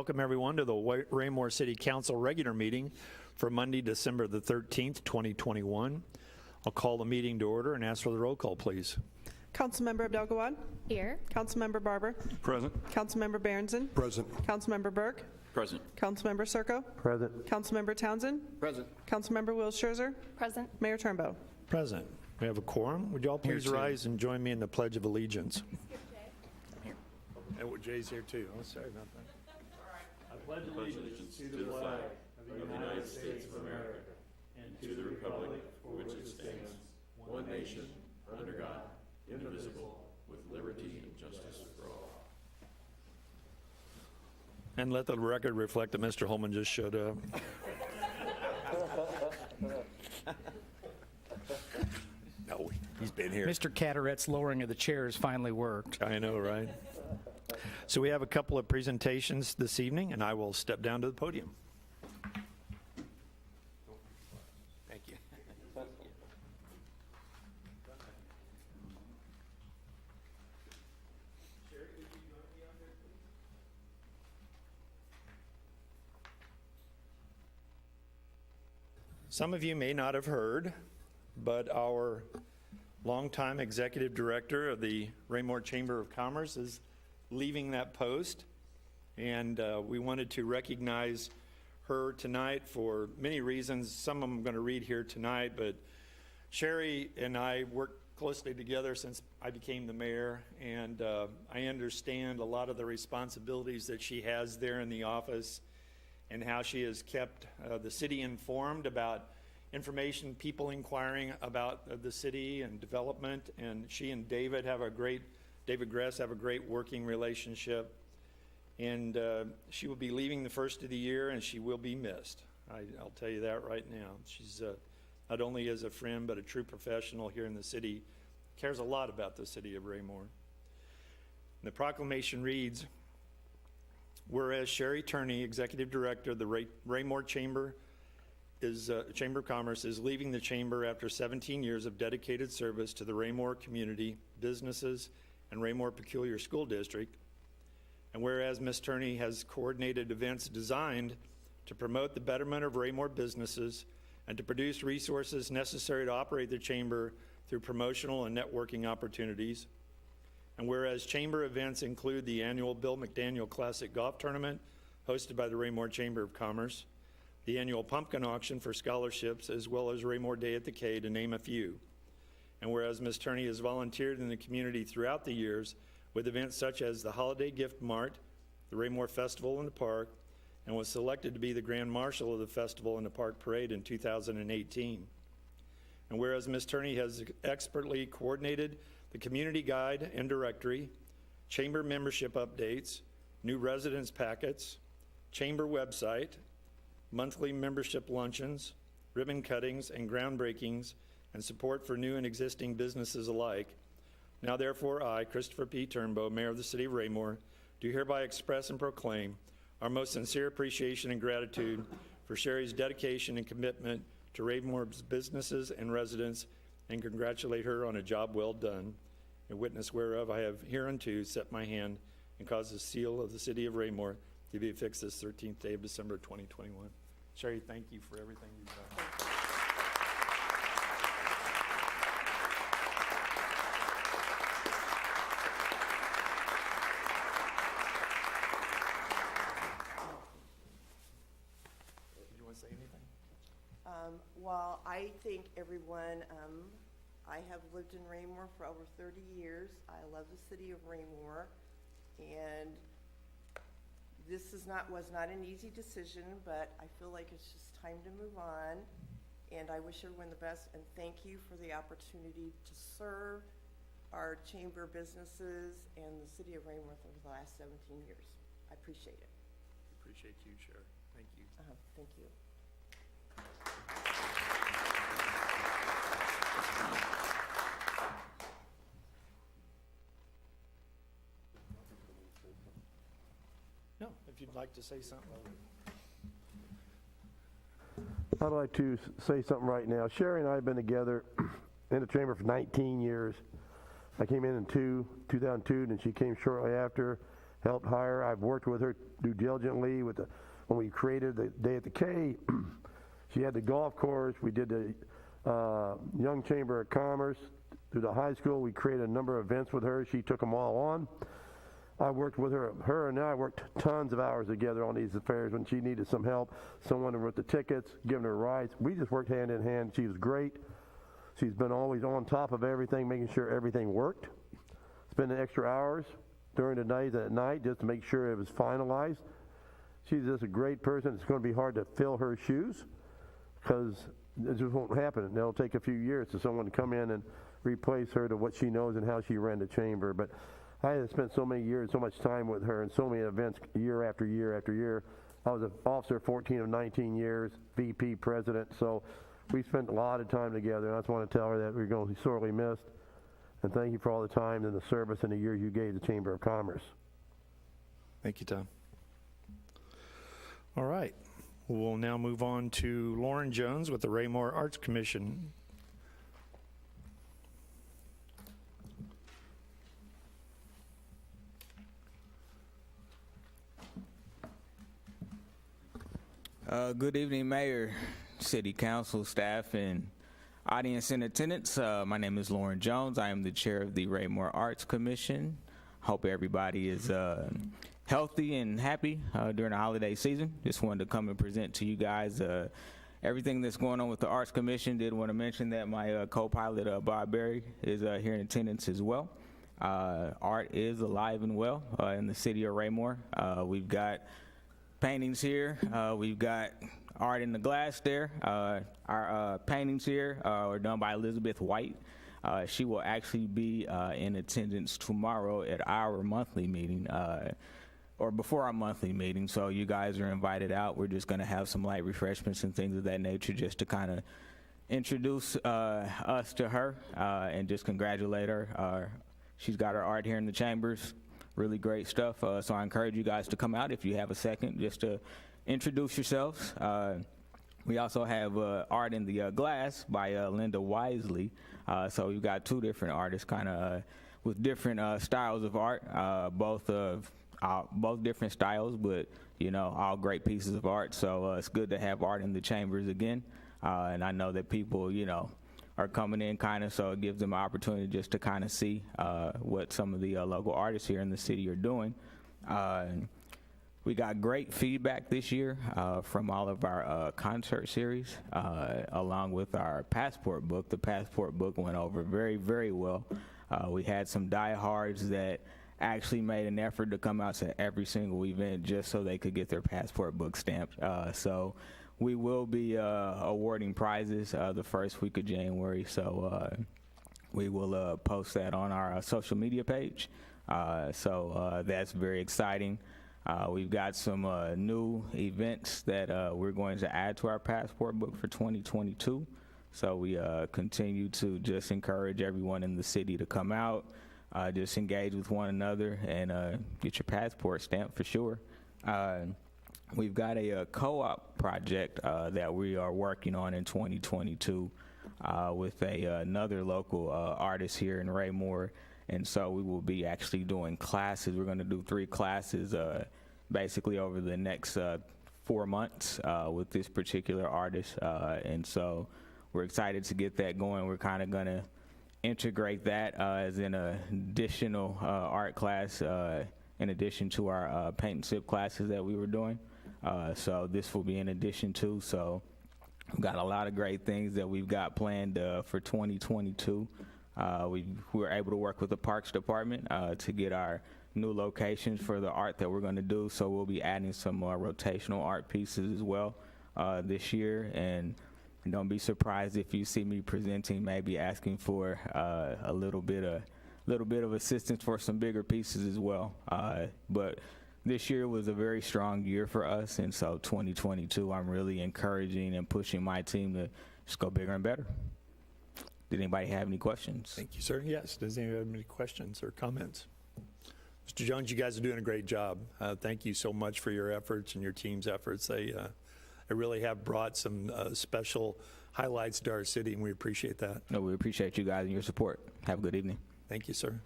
welcome everyone to the Raymore City Council regular meeting for Monday, December the 13th, 2021. I'll call the meeting to order and ask for the roll call, please. Councilmember Abdelgawad. Here. Councilmember Barber. Present. Councilmember Berenson. Present. Councilmember Burke. Present. Councilmember Circo. Present. Councilmember Townsend. Present. Councilmember Will Scherzer. Present. Mayor Turnbow. Present. We have a quorum. Would you all please rise and join me in the Pledge of Allegiance? And Jay's here too. Oh, sorry about that. I pledge allegiance to the flag of the United States of America and to the republic for which it stands, one nation, under God, indivisible, with liberty and justice for all. And let the record reflect that Mr. Holman just showed up. No, he's been here. Mr. Cataret's lowering of the chairs finally worked. I know, right? So we have a couple of presentations this evening, and I will step down to the podium. Thank you. Some of you may not have heard, but our longtime executive director of the Raymore Chamber of Commerce is leaving that post, and we wanted to recognize her tonight for many reasons. Some of them I'm going to read here tonight, but Sherry and I worked closely together since I became the mayor, and I understand a lot of the responsibilities that she has there in the office and how she has kept the city informed about information, people inquiring about the city and development, and she and David Gress have a great working relationship, and she will be leaving the first of the year, and she will be missed. I'll tell you that right now. She's not only as a friend, but a true professional here in the city, cares a lot about the city of Raymore. And the proclamation reads, whereas Sherry Turney, Executive Director of the Raymore Chamber of Commerce, is leaving the Chamber after 17 years of dedicated service to the Raymore community, businesses, and Raymore Peculiar School District. And whereas Ms. Turney has coordinated events designed to promote the betterment of Raymore businesses and to produce resources necessary to operate the Chamber through promotional and networking opportunities. And whereas Chamber events include the annual Bill McDaniel Classic Golf Tournament hosted by the Raymore Chamber of Commerce, the annual pumpkin auction for scholarships, as well as Raymore Day at the K, to name a few. And whereas Ms. Turney has volunteered in the community throughout the years with events such as the Holiday Gift Mart, the Raymore Festival in the Park, and was selected to be the Grand Marshal of the Festival in the Park Parade in 2018. And whereas Ms. Turney has expertly coordinated the community guide and directory, chamber membership updates, new residence packets, chamber website, monthly membership luncheons, ribbon cuttings, and groundbreakings, and support for new and existing businesses alike. Now therefore I, Christopher P. Turnbow, Mayor of the City of Raymore, do hereby express and proclaim our most sincere appreciation and gratitude for Sherry's dedication and commitment to Raymore's businesses and residents, and congratulate her on a job well done, in witness whereof I have hereunto set my hand and caused the seal of the City of Raymore to be affixed this 13th day of December 2021. Sherry, thank you for everything you've done. Did you want to say anything? Well, I think everyone, I have lived in Raymore for over 30 years. I love the city of Raymore, and this was not an easy decision, but I feel like it's just time to move on, and I wish everyone the best, and thank you for the opportunity to serve our chamber businesses and the city of Raymore for the last 17 years. I appreciate it. Appreciate you, Sherry. Thank you. Thank you. No, if you'd like to say something. I'd like to say something right now. Sherry and I have been together in the chamber for 19 years. I came in 2002, and she came shortly after. helped hire. I've worked with her due diligently when we created the Day at the K. She had the golf course. We did the Young Chamber of Commerce. Through the high school, we created a number of events with her. She took them all on. I worked with her and I worked tons of hours together on these affairs. When she needed some help, someone wrote the tickets, giving her rides. We just worked hand in hand. She was great. She's been always on top of everything, making sure everything worked. Spending extra hours during the days and at night just to make sure it was finalized. She's just a great person. It's going to be hard to fill her shoes because it just won't happen. It'll take a few years for someone to come in and replace her to what she knows and how she ran the chamber. But I have spent so many years, so much time with her and so many events year after year after year. I was an officer 14 of 19 years, VP, president, so we spent a lot of time together, and I just want to tell her that we're going to be sorely missed. And thank you for all the time and the service and the years you gave the Chamber of Commerce. Thank you, Tom. All right. We'll now move on to Lauren Jones with the Raymore Arts Commission. Good evening, Mayor, City Council, staff, and audience in attendance. My name is Lauren Jones. I am the chair of the Raymore Arts Commission. Hope everybody is healthy and happy during the holiday season. Just wanted to come and present to you guys everything that's going on with the Arts Commission. Did want to mention that my co-pilot, Bob Berry, is here in attendance as well. Art is alive and well in the city of Raymore. We've got paintings here. We've got art in the glass there. Our paintings here are done by Elizabeth White. She will actually be in attendance tomorrow at our monthly meeting, or before our monthly meeting, so you guys are invited out. We're just going to have some light refreshments and things of that nature just to kind of introduce us to her and just congratulate her. She's got her art here in the chambers. Really great stuff. So I encourage you guys to come out if you have a second just to introduce yourselves. We also have art in the glass by Linda Wisely. So we've got two different artists kind of with different styles of art, both different styles, but, you know, all great pieces of art. So it's good to have art in the chambers again. And I know that people, you know, are coming in kind of, so it gives them an opportunity just to kind of see what some of the local artists here in the city are doing. We got great feedback this year from all of our concert series, along with our passport book. The passport book went over very, very well. We had some diehards that actually made an effort to come out to every single event just so they could get their passport book stamped. So we will be awarding prizes the first week of January, so we will post that on our social media page. So that's very exciting. We've got some new events that we're going to add to our passport book for 2022. So we continue to just encourage everyone in the city to come out, just engage with one another, and get your passport stamped for sure. We've got a co-op project that we are working on in 2022 with another local artist here in Raymore. And so we will be actually doing classes. We're going to do 3 classes basically over the next 4 months with this particular artist. And so we're excited to get that going. We're kind of going to integrate that as an additional art class in addition to our paint and sip classes that we were doing. So this will be in addition to. So we've got a lot of great things that we've got planned for 2022. We were able to work with the Parks Department to get our new locations for the art that we're going to do. So we'll be adding some rotational art pieces as well this year. And don't be surprised if you see me presenting, maybe asking for a little bit of assistance for some bigger pieces as well. But this year was a very strong year for us, and so 2022, I'm really encouraging and pushing my team to just go bigger and better. Did anybody have any questions? Thank you, sir. Yes. Does anybody have any questions or comments? Mr. Jones, you guys are doing a great job. Thank you so much for your efforts and your team's efforts. They really have brought some special highlights to our city, and we appreciate that. No, we appreciate you guys and your support. Have a good evening. Thank you, sir.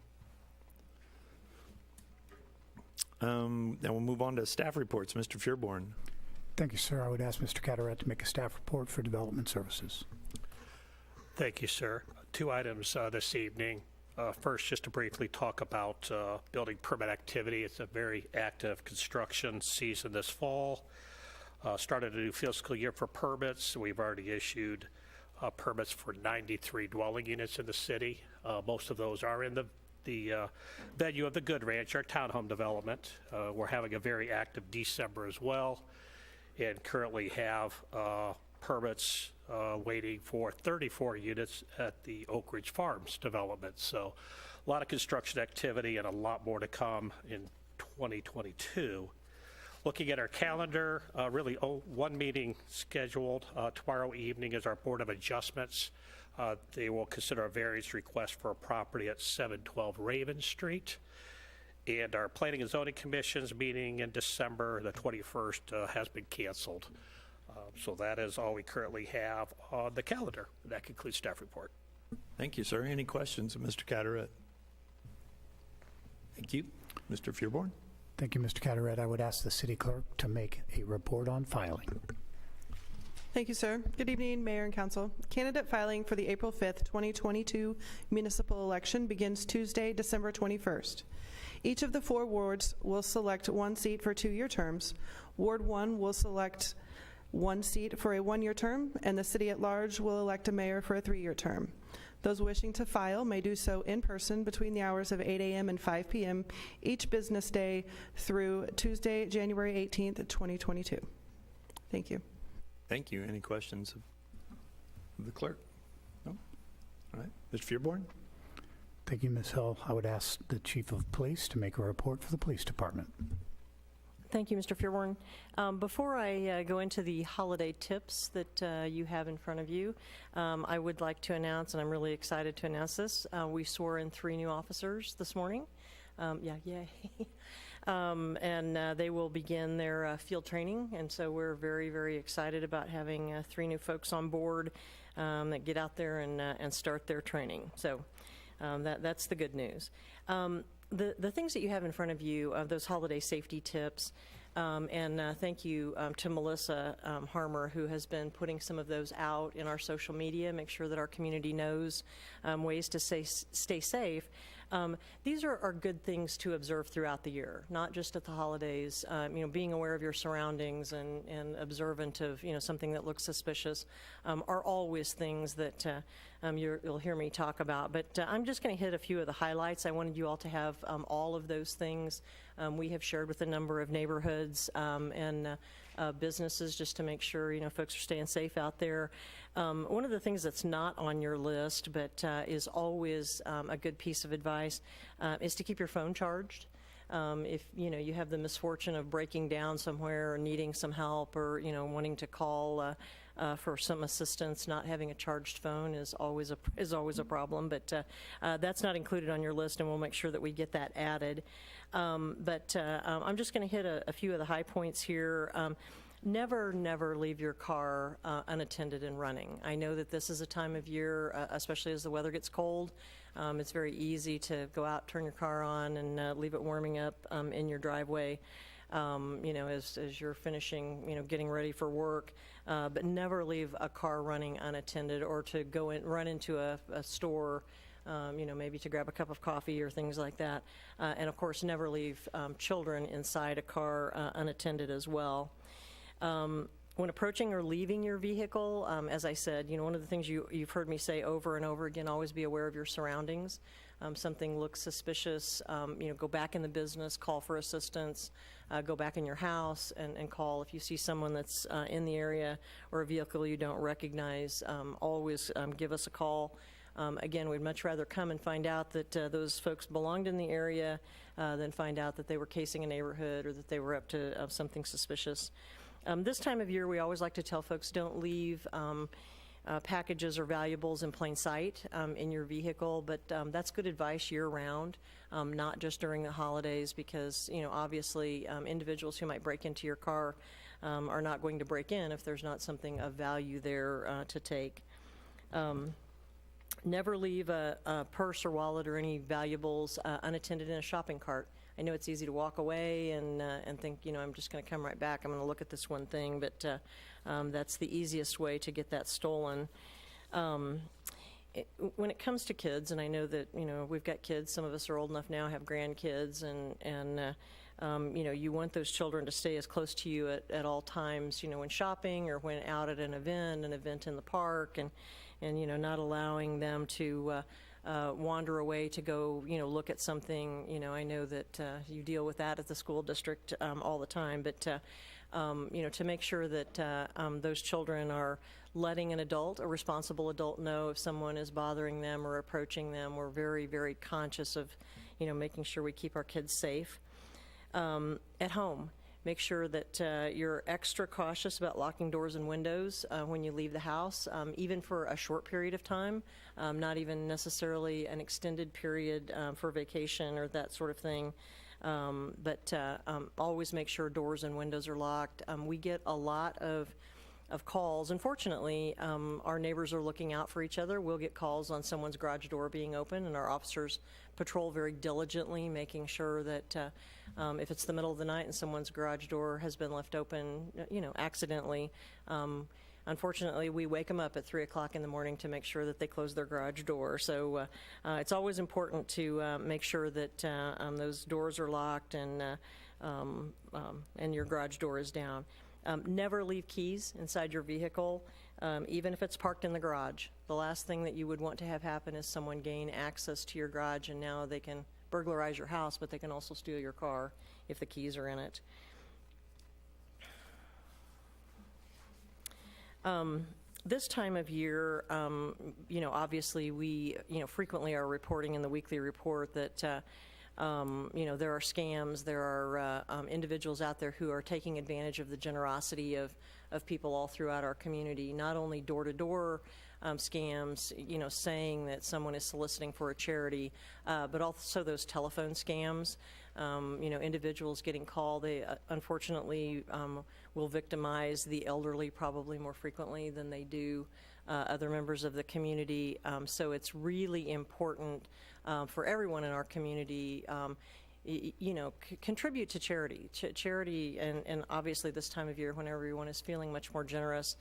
Then we'll move on to staff reports. Mr. Fearborn. Thank you, sir. I would ask Mr. Carteret to make a staff report for Development Services. Thank you, sir. 2 items this evening. First, just to briefly talk about building permit activity. It's a very active construction season this fall. Started a new fiscal year for permits. We've already issued permits for 93 dwelling units in the city. Most of those are in the venue of the Good Ranch, our townhome development. We're having a very active December as well, and currently have permits waiting for 34 units at the Oak Ridge Farms development. So a lot of construction activity and a lot more to come in 2022. Looking at our calendar, really one meeting scheduled. Tomorrow evening is our Board of Adjustments. They will consider a variance request for a property at 712 Raven Street. And our Planning and Zoning Commission's meeting in December the 21st has been canceled. So that is all we currently have on the calendar. That concludes staff report. Thank you, sir. Any questions of Mr. Carteret? Thank you. Mr. Fearborn. Thank you, Mr. Carteret. I would ask the city clerk to make a report on filing. Thank you, sir. Good evening, Mayor and Council. Candidate filing for the April 5th, 2022 municipal election begins Tuesday, December 21st. Each of the 4 wards will select 1 seat for 2-year terms. Ward 1 will select 1 seat for a 1-year term, and the city at large will elect a mayor for a 3-year term. Those wishing to file may do so in person between the hours of 8 a.m. and 5 p.m. each business day through Tuesday, January 18th, 2022. Thank you. Thank you. Any questions of the clerk? No? All right. Mr. Fearborn. Thank you, Ms. Hill. I would ask the Chief of Police to make a report for the Police Department. Thank you, Mr. Fearborn. Before I go into the holiday tips that you have in front of you, I would like to announce, and I'm really excited to announce this, we swore in 3 new officers this morning. Yay. And they will begin their field training, and so we're very, very excited about having 3 new folks on board that get out there and start their training. So that's the good news. The things that you have in front of you, those holiday safety tips, and thank you to Melissa Harmer, who has been putting some of those out in our social media, make sure that our community knows ways to stay safe. These are good things to observe throughout the year, not just at the holidays. Being aware of your surroundings and observant of something that looks suspicious are always things that you'll hear me talk about. But I'm just going to hit a few of the highlights. I wanted you all to have all of those things. We have shared with a number of neighborhoods and businesses just to make sure folks are staying safe out there. One of the things that's not on your list but is always a good piece of advice is to keep your phone charged. If you have the misfortune of breaking down somewhere or needing some help or wanting to call for some assistance, not having a charged phone is always a problem. But that's not included on your list, and we'll make sure that we get that added. But I'm just going to hit a few of the high points here. Never leave your car unattended and running. I know that this is a time of year, especially as the weather gets cold, it's very easy to go out, turn your car on, and leave it warming up in your driveway, as you're finishing, getting ready for work. But never leave a car running unattended, or to go and run into a store, maybe to grab a cup of coffee or things like that. And of course, never leave children inside a car unattended as well. When approaching or leaving your vehicle, as I said, one of the things you've heard me say over and over again, always be aware of your surroundings. Something looks suspicious, go back in the business, call for assistance, go back in your house and call if you see someone that's in the area or a vehicle you don't recognize. Always give us a call. Again, we'd much rather come and find out that those folks belonged in the area than find out that they were casing a neighborhood or that they were up to something suspicious. This time of year, we always like to tell folks don't leave packages or valuables in plain sight in your vehicle, but that's good advice year-round, not just during the holidays, because obviously individuals who might break into your car are not going to break in if there's not something of value there to take. Never leave a purse or wallet or any valuables unattended in a shopping cart. I know it's easy to walk away and think, I'm just going to come right back. I'm going to look at this one thing, but that's the easiest way to get that stolen. When it comes to kids, and I know that, we've got kids, some of us are old enough now, have grandkids, and you want those children to stay as close to you at all times, when shopping or when out at an event in the park, and not allowing them to wander away to go, look at something. I know that you deal with that at the school district all the time, but to make sure that those children are letting a responsible adult know if someone is bothering them or approaching them. We're very, very conscious of, making sure we keep our kids safe. At home, make sure that you're extra cautious about locking doors and windows when you leave the house, even for a short period of time, not even necessarily an extended period for vacation or that sort of thing. But always make sure doors and windows are locked. We get a lot of calls. Unfortunately, our neighbors are looking out for each other. We'll get calls on someone's garage door being open, and our officers patrol very diligently, making sure that if it's the middle of the night and someone's garage door has been left open, accidentally, unfortunately, we wake them up at 3 o'clock in the morning to make sure that they close their garage door. So it's always important to make sure that those doors are locked and your garage door is down. Never leave keys inside your vehicle, even if it's parked in the garage. The last thing that you would want to have happen is someone gain access to your garage, and now they can burglarize your house, but they can also steal your car if the keys are in it. This time of year, obviously we, frequently are reporting in the weekly report that, there are scams, there are individuals out there who are taking advantage of the generosity of people all throughout our community, not only door-to-door scams, saying that someone is soliciting for a charity, but also those telephone scams, individuals getting called. They unfortunately will victimize the elderly probably more frequently than they do other members of the community. So it's really important for everyone in our community, contribute to charity. Charity, and obviously this time of year when everyone is feeling much more generous,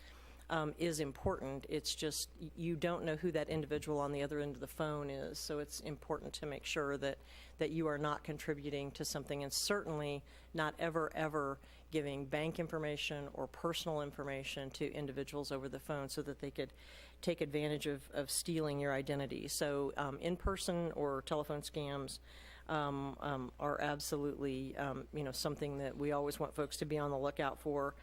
is important. It's just you don't know who that individual on the other end of the phone is, so it's important to make sure that you are not contributing to something, and certainly not ever giving bank information or personal information to individuals over the phone so that they could take advantage of stealing your identity. So in-person or telephone scams are absolutely something that we always want folks to be on the lookout for.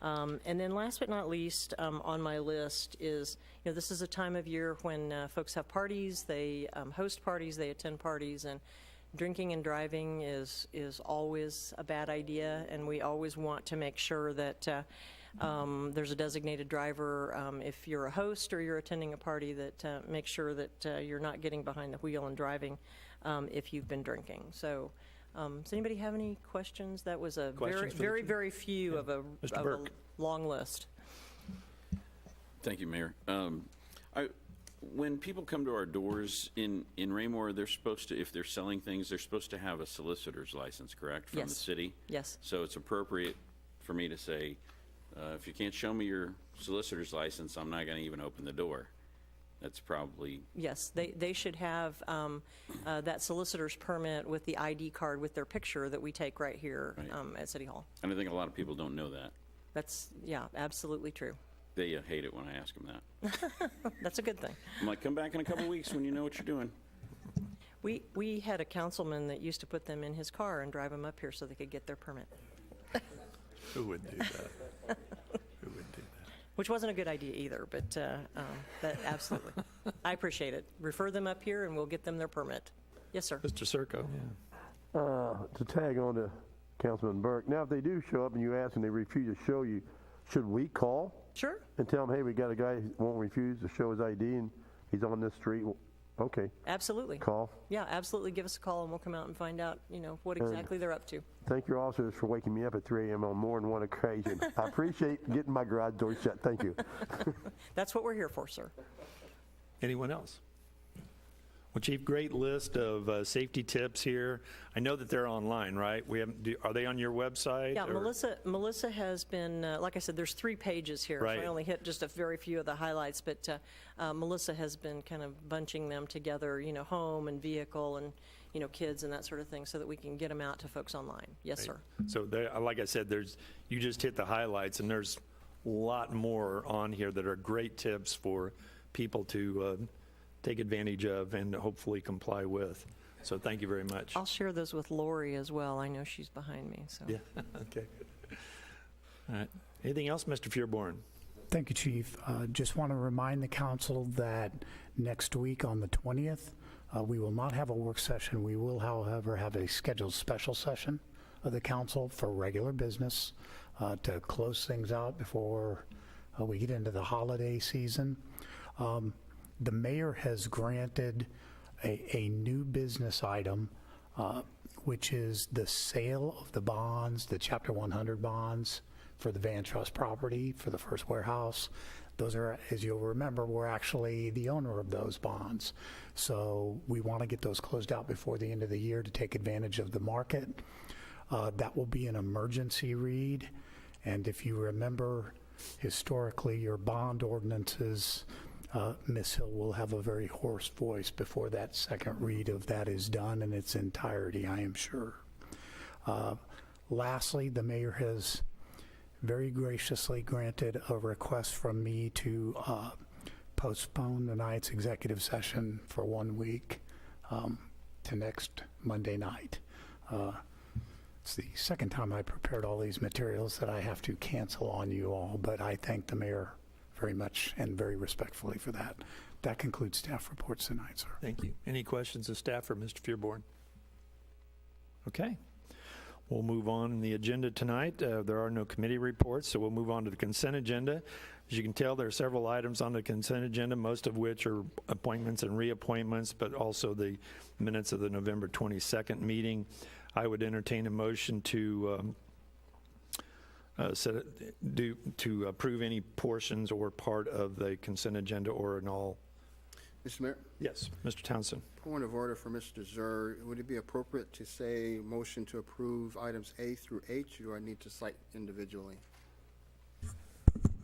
And then last but not least on my list is, this is a time of year when folks have parties, they host parties, they attend parties, and drinking and driving is always a bad idea, and we always want to make sure that there's a designated driver if you're a host or you're attending a party, that make sure that you're not getting behind the wheel and driving if you've been drinking. So does anybody have any questions? That was a very few of a long list. Thank you, Mayor. When people come to our doors in Raymore, they're supposed to, if they're selling things, they're supposed to have a solicitor's license, correct, from the city? Yes. So it's appropriate for me to say, if you can't show me your solicitor's license, I'm not going to even open the door. That's probably... Yes, they should have that solicitor's permit with the ID card with their picture that we take right here at City Hall. And I think a lot of people don't know that. That's, absolutely true. They hate it when I ask them that. That's a good thing. I'm like, come back in a couple weeks when you know what you're doing. We had a councilman that used to put them in his car and drive them up here so they could get their permit. Who would do that? Who would do that? Which wasn't a good idea either, but that absolutely. I appreciate it. Refer them up here and we'll get them their permit. Yes, sir. Mr. Circo, To tag on to Councilman Burke, now if they do show up and you ask and they refuse to show you, should we call? Sure. And tell them, hey, we got a guy who won't refuse to show his ID and he's on this street. Okay. Absolutely. Call. Yeah, absolutely. Give us a call and we'll come out and find out, what exactly they're up to. Thank your officers for waking me up at 3 a.m. on more than one occasion. I appreciate getting my garage door shut. Thank you. That's what we're here for, sir. anyone else? Well, Chief, great list of safety tips here. I know that they're online, right? Are they on your website? Yeah, or- Melissa has been, like I said, there's 3 pages here. Right. So I only hit just a very few of the highlights, but Melissa has been kind of bunching them together, home and vehicle and, kids and that sort of thing, so that we can get them out to folks online. Yes, sir. So like I said, you just hit the highlights, and there's a lot more on here that are great tips for people to take advantage of and hopefully comply with. So thank you very much. I'll share those with Lori as well. I know she's behind me, so. Yeah, okay. All right. Anything else, Mr. Fearborn? Thank you, Chief. Just want to remind the council that next week on the 20th, we will not have a work session. We will, however, have a scheduled special session of the council for regular business to close things out before we get into the holiday season. The mayor has granted a new business item, which is the sale of the bonds, the Chapter 100 bonds for the Van Trust property for the first warehouse. Those are, as you'll remember, we're actually the owner of those bonds. So we want to get those closed out before the end of the year to take advantage of the market. That will be an emergency read. And if you remember, historically, your bond ordinances, Ms. Hill will have a very hoarse voice before that second read of that is done in its entirety, I am sure. Lastly, the mayor has very graciously granted a request from me to postpone tonight's executive session for 1 week to next Monday night. It's the second time I prepared all these materials that I have to cancel on you all, but I thank the mayor very much and very respectfully for that. That concludes staff reports tonight, sir. Thank you. Any questions of staff for Mr. Fearborn? Okay. We'll move on in the agenda tonight. There are no committee reports, so we'll move on to the consent agenda. As you can tell, there are several items on the consent agenda, most of which are appointments and reappointments, but also the minutes of the November 22nd meeting. I would entertain a motion to approve any portions or part of the consent agenda or in all. Mr. Mayor, Yes, Mr. Townsend. point of order for Mr. Zur. Would it be appropriate to say motion to approve items A through H, or do I need to cite individually?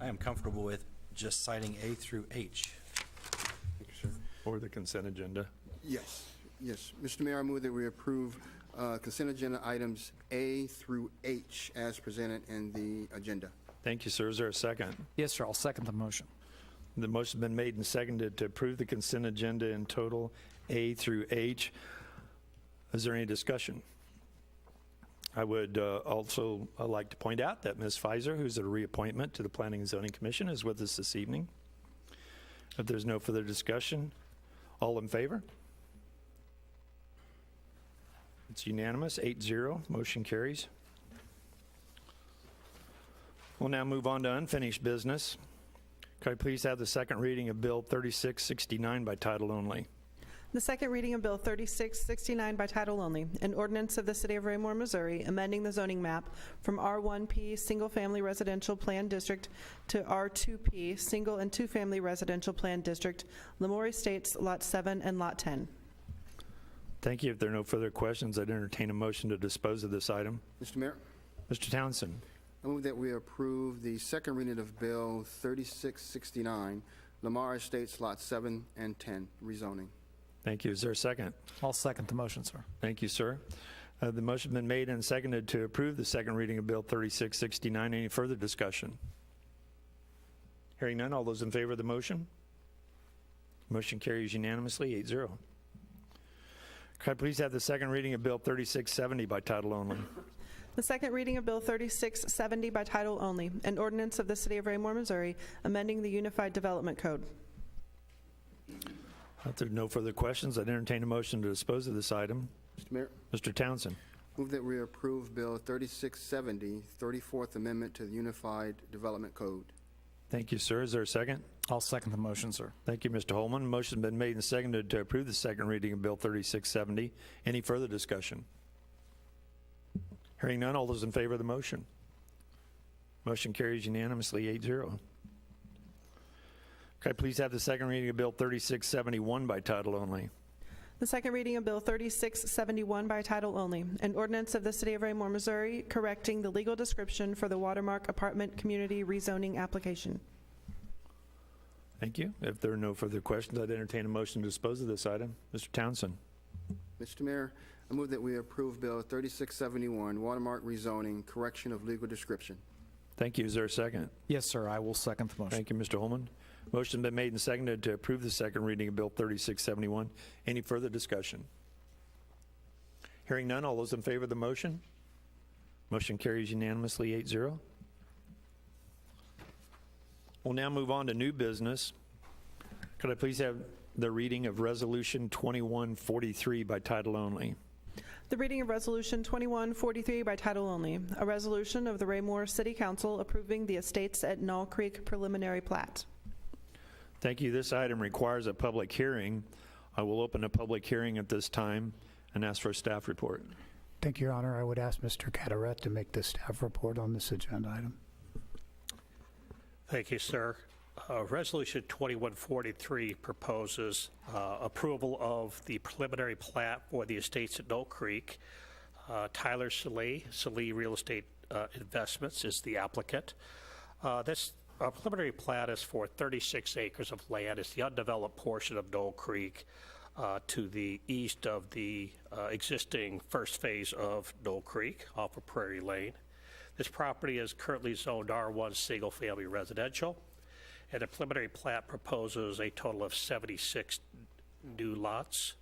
I am comfortable with just citing A through H. Thank you, sir. Or the consent agenda. Yes, yes. Mr. Mayor, I move that we approve consent agenda items A through H as presented in the agenda. Thank you, sir. Is there a second? Yes, sir, I'll second the motion. The motion's been made and seconded to approve the consent agenda in total, A through H. Is there any discussion? I would also like to point out that Ms. Pfizer, who's a reappointment to the Planning and Zoning Commission, is with us this evening. If there's no further discussion, all in favor? It's unanimous, 8-0. Motion carries. We'll now move on to unfinished business. Could I please have the second reading of Bill 3669 by title only? The second reading of Bill 3669 by title only, an ordinance of the City of Raymore, Missouri, amending the zoning map from R1P Single Family Residential Plan District to R2P Single and Two Family Residential Plan District, Lemoore Estates, Lot 7 and Lot 10. Thank you. If there are no further questions, I'd entertain a motion to dispose of this item. Mr. Mayor, Mr. Townsend. I move that we approve the second reading of Bill 3669, Lamar Estates, Lot 7 and 10, rezoning. Thank you. Is there a second? I'll second the motion, sir. Thank you, sir. The motion's been made and seconded to approve the second reading of Bill 3669. Any further discussion? Hearing none, all those in favor of the motion? Motion carries unanimously, 8-0. Could I please have the second reading of Bill 3670 by title only? The second reading of Bill 3670 by title only, an ordinance of the City of Raymore, Missouri, amending the Unified Development Code. If there are no further questions, I'd entertain a motion to dispose of this item. Mr. Mayor, Mr. Townsend. move that we approve Bill 3670, 34th Amendment to the Unified Development Code. Thank you, sir. Is there a second? I'll second the motion, sir. Thank you, Mr. Holman. Motion's been made and seconded to approve the second reading of Bill 3670. Any further discussion? Hearing none, all those in favor of the motion? Motion carries unanimously, 8-0. Could I please have the second reading of Bill 3671 by title only? The second reading of Bill 3671 by title only, an ordinance of the City of Raymore, Missouri, correcting the legal description for the Watermark Apartment Community rezoning application. Thank you. If there are no further questions, I'd entertain a motion to dispose of this item. Mr. Townsend. Mr. Mayor, I move that we approve Bill 3671, watermark rezoning, correction of legal description. Thank you. Is there a second? Yes, sir, I will second the motion. Thank you, Mr. Holman. Motion been made and seconded to approve the second reading of Bill 3671. Any further discussion? Hearing none, all those in favor of the motion? Motion carries unanimously 8-0. We'll now move on to new business. Could I please have the reading of Resolution 2143 by title only? The reading of Resolution 2143 by title only, a resolution of the Raymore City Council approving the Estates at Knoll Creek preliminary plat. Thank you. This item requires a public hearing. I will open a public hearing at this time and ask for a staff report. Thank you, Your Honor. I would ask Mr. Cataret to make the staff report on this agenda item. Thank you, sir. Resolution 2143 proposes approval of the preliminary plat for the estates at Knoll Creek. Tyler Salee Real Estate Investments is the applicant. This preliminary plat is for 36 acres of land. It's the undeveloped portion of Knoll Creek to the east of the existing first phase of Knoll Creek off of Prairie Lane. This property is currently zoned R1 single-family residential, and the preliminary plat proposes a total of 76 new lots.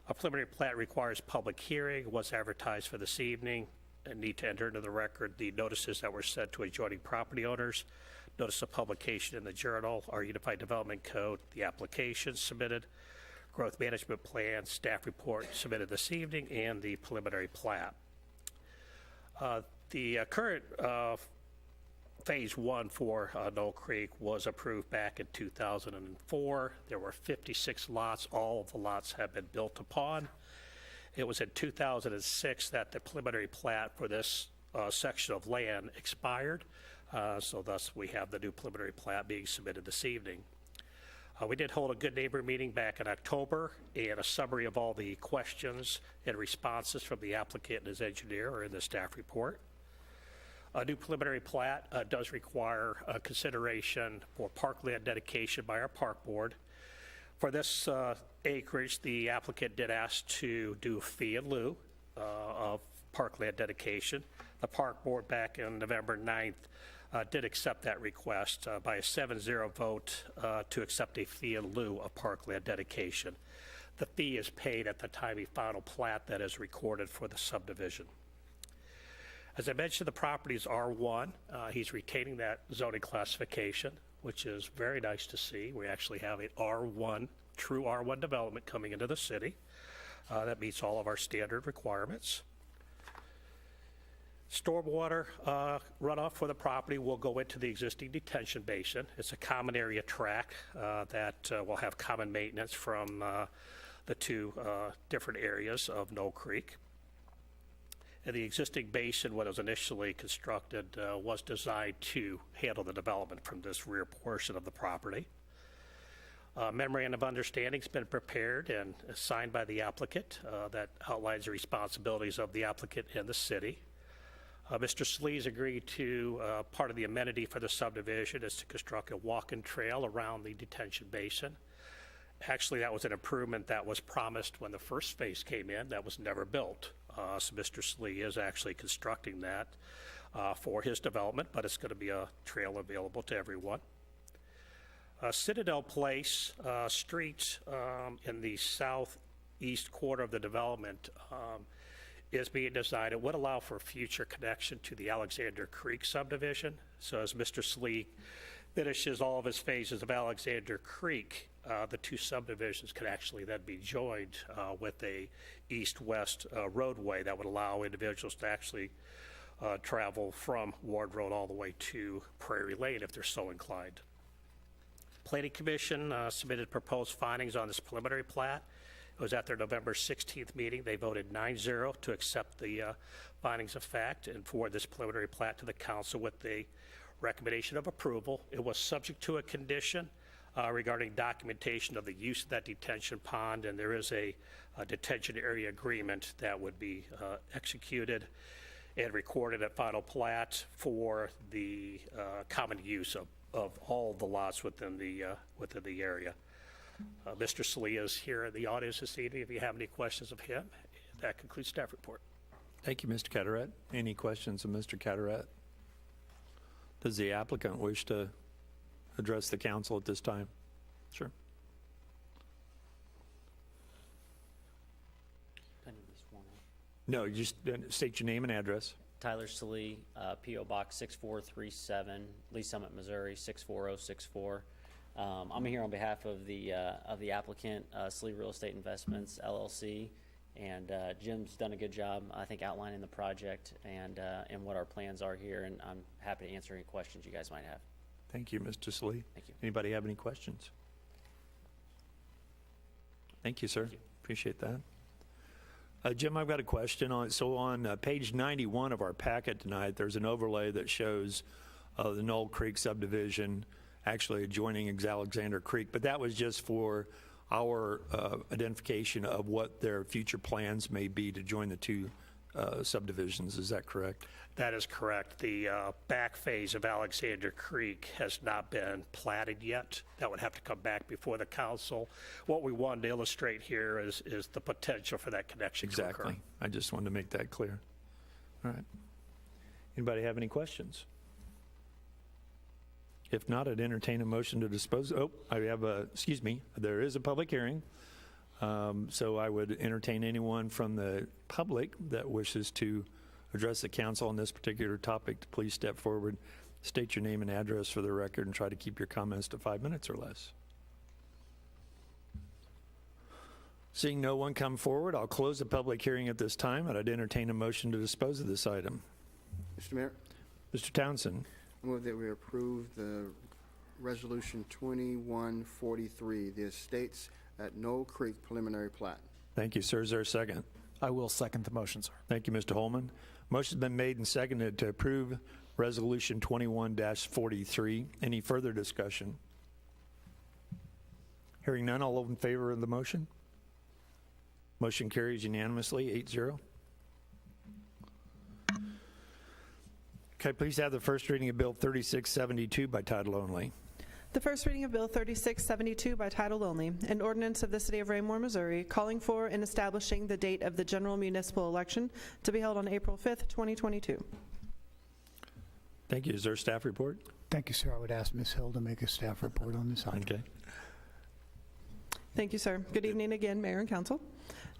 A preliminary plat requires public hearing, was advertised for this evening, and need to enter into the record the notices that were sent to adjoining property owners, notice of publication in the Journal, our Unified Development Code, the application submitted, growth management plan, staff report submitted this evening, and the preliminary plat. The current Phase 1 for Knoll Creek was approved back in 2004. There were 56 lots. All of the lots have been built upon. It was in 2006 that the preliminary plat for this section of land expired. So thus we have the new preliminary plat being submitted this evening. We did hold a good neighbor meeting back in October, and a summary of all the questions and responses from the applicant and his engineer are in the staff report. A new preliminary plat does require consideration for parkland dedication by our park board. For this acreage, the applicant did ask to do a fee in lieu of parkland dedication. The park board back on November 9th did accept that request by a 7-0 vote to accept a fee in lieu of parkland dedication. The fee is paid at the time of final plat that is recorded for the subdivision. As I mentioned, the property is R1. He's retaining that zoning classification, which is very nice to see. We actually have an R1, true R1 development coming into the city. That meets all of our standard requirements. Stormwater runoff for the property will go into the existing detention basin. It's a common area tract that will have common maintenance from the two different areas of Knoll Creek. And the existing basin, when it was initially constructed, was designed to handle the development from this rear portion of the property. Memorandum of Understanding has been prepared and signed by the applicant that outlines the responsibilities of the applicant and the city. Mr. Slees agreed to part of the amenity for the subdivision is to construct a walking trail around the detention basin. Actually, that was an improvement that was promised when the first phase came in that was never built. So Mr. Slee is actually constructing that for his development, but it's going to be a trail available to everyone. Citadel Place Street in the southeast quarter of the development is being designed. It would allow for future connection to the Alexander Creek subdivision. So as Mr. Slee finishes all of his phases of Alexander Creek, the two subdivisions could actually then be joined with a east-west roadway that would allow individuals to actually travel from Ward Road all the way to Prairie Lane if they're so inclined. Planning Commission submitted proposed findings on this preliminary plat. It was at their November 16th meeting. They voted 9-0 to accept the findings of fact and forward this preliminary plat to the council with the recommendation of approval. It was subject to a condition regarding documentation of the use of that detention pond, and there is a detention area agreement that would be executed and recorded at final plat for the common use of all the lots within the area. Mr. Salia is here in the audience this evening if you have any questions of him. That concludes staff report. Thank you, Mr. Carteret. Any questions of Mr. Carteret? Does the applicant wish to address the council at this time? Sure. No, you just state your name and address. Tyler Salee, P.O. Box 6437, Lee Summit, Missouri 64064. I'm here on behalf of the applicant, Salee Real Estate Investments, LLC, and Jim's done a good job, I think, outlining the project and what our plans are here, and I'm happy to answer any questions you guys might have. Thank you, Mr. Salee. Thank you. Anybody have any questions? Thank you, sir. Thank you. Appreciate that. Jim, I've got a question on, so on page 91 of our packet tonight, there's an overlay that shows the Knoll Creek subdivision actually adjoining Alexander Creek, but that was just for our identification of what their future plans may be to join the two subdivisions. Is that correct? That is correct. The back phase of Alexander Creek has not been platted yet. That would have to come back before the council. What we wanted to illustrate here is the potential for that connection to occur. Exactly. I just wanted to make that clear. All right. Anybody have any questions? If not, I'd entertain a motion to dispose. Oh, I have excuse me, there is a public hearing. So I would entertain anyone from the public that wishes to address the council on this particular topic to please step forward, state your name and address for the record, and try to keep your comments to 5 minutes or less. Seeing no one come forward, I'll close the public hearing at this time, and I'd entertain a motion to dispose of this item. Mr. Mayor, Mr. Townsend. I move that we approve the Resolution 2143, the estates at Knoll Creek preliminary plat. Thank you, sir. Is there a second? I will second the motion, sir. Thank you, Mr. Holman. Motion's been made and seconded to approve Resolution 21-43. Any further discussion? Hearing none, all in favor of the motion? Motion carries unanimously, 8-0. Okay, please have the first reading of Bill 3672 by title only. The first reading of Bill 3672 by title only, an ordinance of the City of Raymore, Missouri, calling for and establishing the date of the general municipal election to be held on April 5th, 2022. Thank you. Is there a staff report? Thank you, sir. I would ask Ms. Hill to make a staff report on this item. Okay. Thank you, sir. Good evening again, Mayor and Council.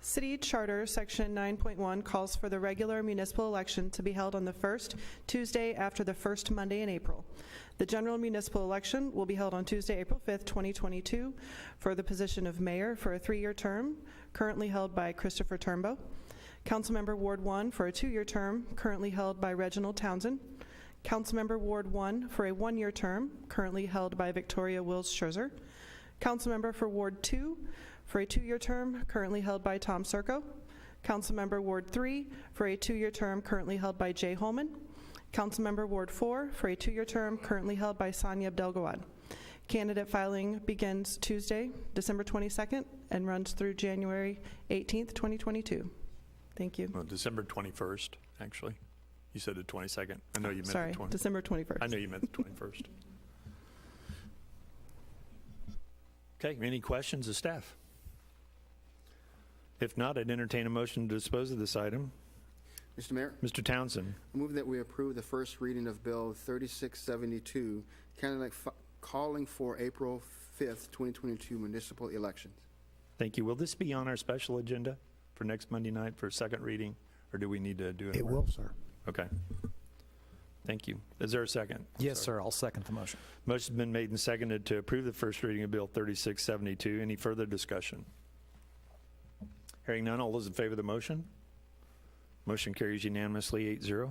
City Charter, Section 9.1, calls for the regular municipal election to be held on the first Tuesday after the first Monday in April. The general municipal election will be held on Tuesday, April 5th, 2022, for the position of mayor for a 3-year term, currently held by Christopher Turnbow. Councilmember Ward 1 for a 2-year term, currently held by Reginald Townsend. Councilmember Ward 1 for a 1-year term, currently held by Victoria Wills Scherzer. Councilmember for Ward 2 for a 2-year term, currently held by Tom Serco. Councilmember Ward 3 for a 2-year term, currently held by Jay Holman. Councilmember Ward 4 for a 2-year term, currently held by Sonia Abdelgawad. Candidate filing begins Tuesday, December 22nd, and runs through January 18th, 2022. Thank you. Well, December 21st, actually. You said the 22nd. I know you meant Sorry, the 20th. December 21st. I know you meant the 21st. Okay, any questions of staff? If not, I'd entertain a motion to dispose of this item. Mr. Mayor, Mr. Townsend. I move that we approve the first reading of Bill 3672, calling for April 5th, 2022 municipal elections. Thank you. Will this be on our special agenda for next Monday night for second reading, or do we need to do it? It will, sir. Okay. Thank you. Is there a second? Yes, sir. I'll second the motion. Motion's been made and seconded to approve the first reading of Bill 3672. Any further discussion? Hearing none, all those in favor of the motion? Motion carries unanimously, 8-0.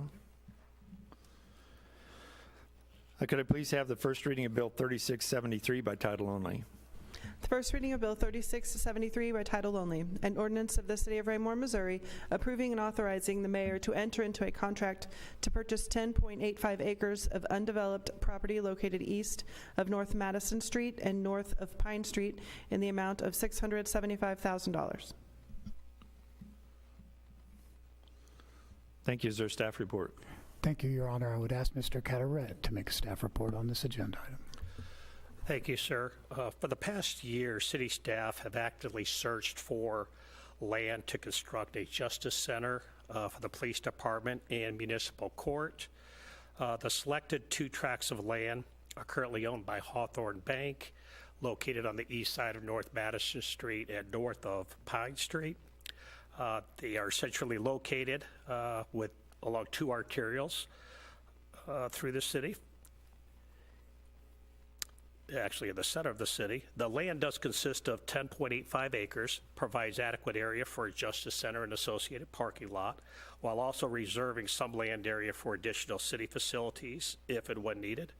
Could I please have the first reading of Bill 3673 by title only? The first reading of Bill 3673 by title only, an ordinance of the City of Raymore, Missouri, approving and authorizing the mayor to enter into a contract to purchase 10.85 acres of undeveloped property located east of North Madison Street and north of Pine Street in the amount of $675,000. Thank you. Is there a staff report? Thank you, Your Honor. I would ask Mr. Carteret to make a staff report on this agenda item. Thank you, sir. For the past year, city staff have actively searched for land to construct a justice center for the police department and municipal court. The selected 2 tracts of land are currently owned by Hawthorne Bank, located on the east side of North Madison Street and north of Pine Street. They are centrally located along 2 arterials through the city. Actually in the center of the city. The land does consist of 10.85 acres, provides adequate area for a justice center and associated parking lot, while also reserving some land area for additional city facilities if and when needed.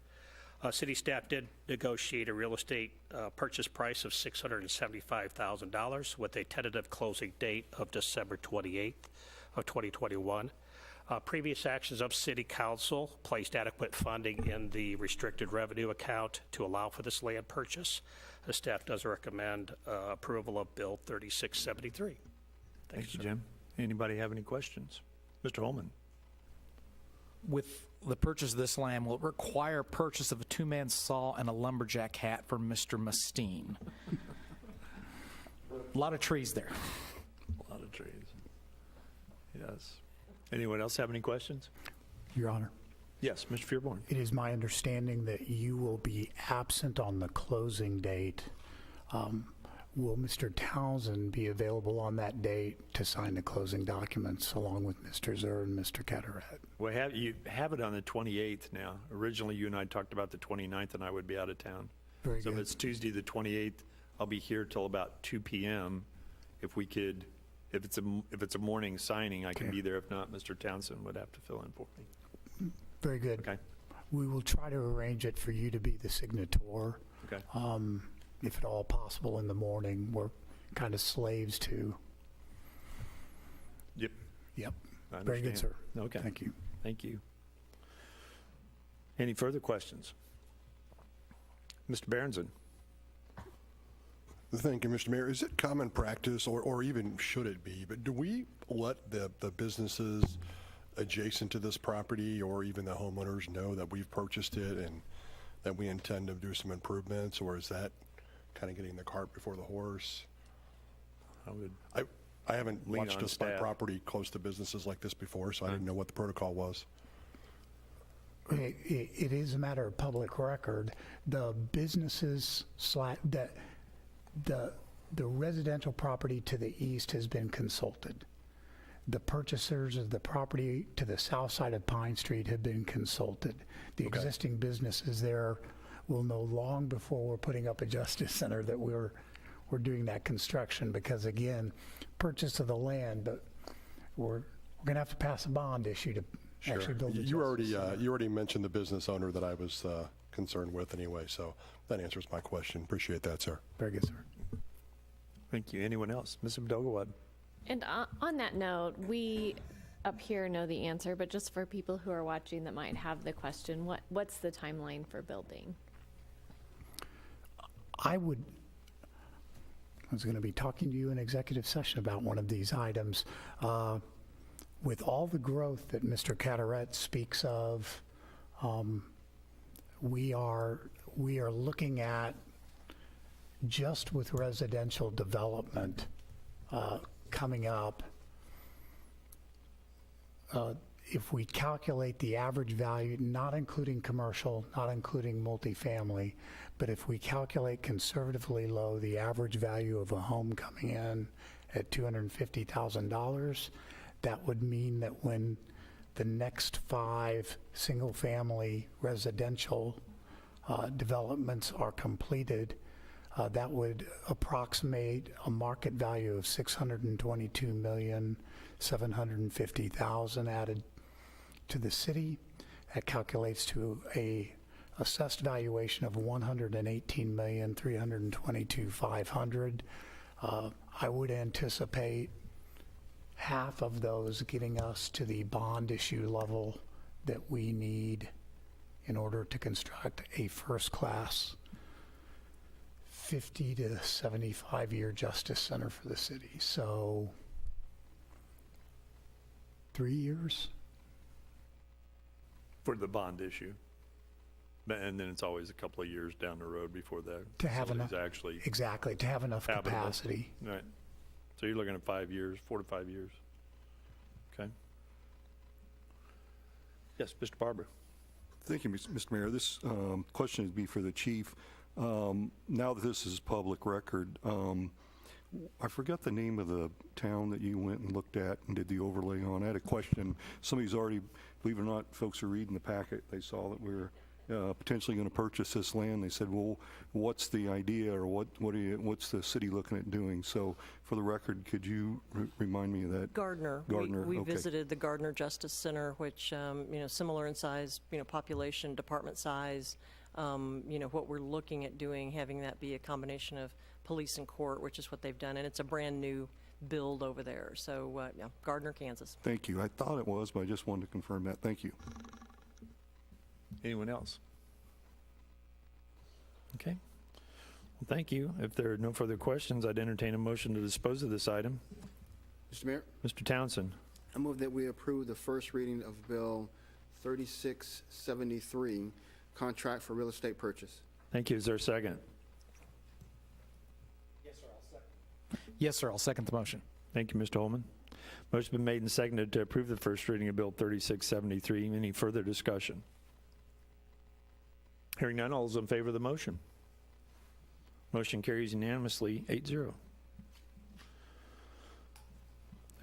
City staff did negotiate a real estate purchase price of $675,000 with a tentative closing date of December 28th of 2021. Previous actions of City Council placed adequate funding in the restricted revenue account to allow for this land purchase. The staff does recommend approval of Bill 3673. Thank you, Jim. Anybody have any questions? Mr. Holman. With the purchase of this land, will it require purchase of a 2-man saw and a lumberjack hat for Mr. Mustine? A lot of trees there. A lot of trees. Yes. Anyone else have any questions? Your Honor. Yes, Mr. Fearborn. It is my understanding that you will be absent on the closing date. Will Mr. Townsend be available on that date to sign the closing documents along with Mr. Zur and Mr. Carteret? Well, you have it on the 28th now. Originally, you and I talked about the 29th, and I would be out of town. Very So good. if it's Tuesday the 28th, I'll be here till about 2 p.m. If we could, if it's a morning signing, I can Okay. be there. If not, Mr. Townsend would have to fill in for me. Very good. Okay. We will try to arrange it for you to be the signator. Okay. If at all possible in the morning. We're kind of slaves to. Yep. Yep. I Very good, understand. sir. Okay. Thank you. Thank you. Any further questions? Mr. Berenson. Thank you, Mr. Mayor. Is it common practice, or even should it be, but do we let the businesses adjacent to this property or even the homeowners know that we've purchased it and that we intend to do some improvements, or is that kind of getting the cart before the horse? I haven't lean watched on us buy staff. property close to businesses like this before, so I didn't know what the protocol was. It is a matter of public record. The businesses the residential property to the east has been consulted. The purchasers of the property to the south side of Pine Street have been consulted. The existing businesses there will know long before we're putting up a justice center that we're doing that construction, because again, purchase of the land, but we're going to have to pass a bond issue to actually build the You justice center. you already mentioned the business owner that I was concerned with anyway, so that answers my question. Appreciate that, sir. Very good, sir. Thank you. Anyone else? Ms. Abdelgawad. And on that note, we up here know the answer, but just for people who are watching that might have the question, what's the timeline for building? I was going to be talking to you in executive session about one of these items. With all the growth that Mr. Carteret speaks of, we are looking at, just with residential development coming up, if we calculate the average value, not including commercial, not including multifamily, but if we calculate conservatively low the average value of a home coming in at $250,000, that would mean that when the next 5 single-family residential developments are completed, that would approximate a market value of $622,750,000 added to the city. That calculates to a assessed valuation of $118,322,500. I would anticipate half of those getting us to the bond issue level that we need in order to construct a first-class 50 to 75-year justice center for the city. So 3 years? For the bond issue. And then it's always a couple of years down the road before that. To have enough, actually exactly, to have enough habitable. capacity. Right. So you're looking at 5 years, 4 to 5 years. Okay. Yes, Mr. Barber. Thank you, Mr. Mayor. This question would be for the chief. Now that this is public record, I forgot the name of the town that you went and looked at and did the overlay on. I had a question. Somebody's already, believe it or not, folks are reading the packet. They saw that we're potentially going to purchase this land. They said, well, what's the idea, or what's the city looking at doing? So for the record, could you remind me of that? Gardner. We okay. visited the Gardner Justice Center, which, similar in size, population, department size. What we're looking at doing, having that be a combination of police and court, which is what they've done. And it's a brand new build over there. So, Gardner, Kansas. Thank you. I thought it was, but I just wanted to confirm that. Thank you. Anyone else? Okay. Well, thank you. If there are no further questions, I'd entertain a motion to dispose of this item. Mr. Mayor, Mr. Townsend. I move that we approve the first reading of Bill 3673, contract for real estate purchase. Thank you. Is there a second? Yes, sir, I'll second the motion. Thank you, Mr. Holman. Motion's been made and seconded to approve the first reading of Bill 3673. Any further discussion? Hearing none, all those in favor of the motion? Motion carries unanimously, 8-0.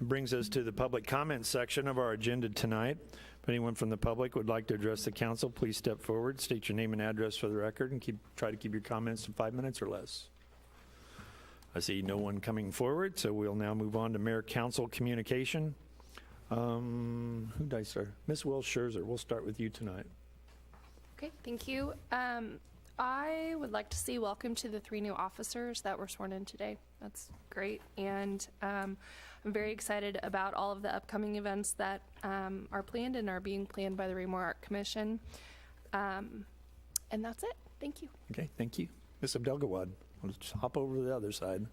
It brings us to the public comment section of our agenda tonight. If anyone from the public would like to address the council, please step forward, state your name and address for the record, and try to keep your comments to 5 minutes or less. I see no one coming forward, so we'll now move on to mayor-council communication. Who did I start? Ms. Wells Scherzer, we'll start with you tonight. Okay, thank you. I would like to say welcome to the 3 new officers that were sworn in today. That's great. And I'm very excited about all of the upcoming events that are planned and are being planned by the Raymore Art Commission. And that's it. Thank you. Okay, thank you. Ms. Abdelgawad, let's hop over to the other side.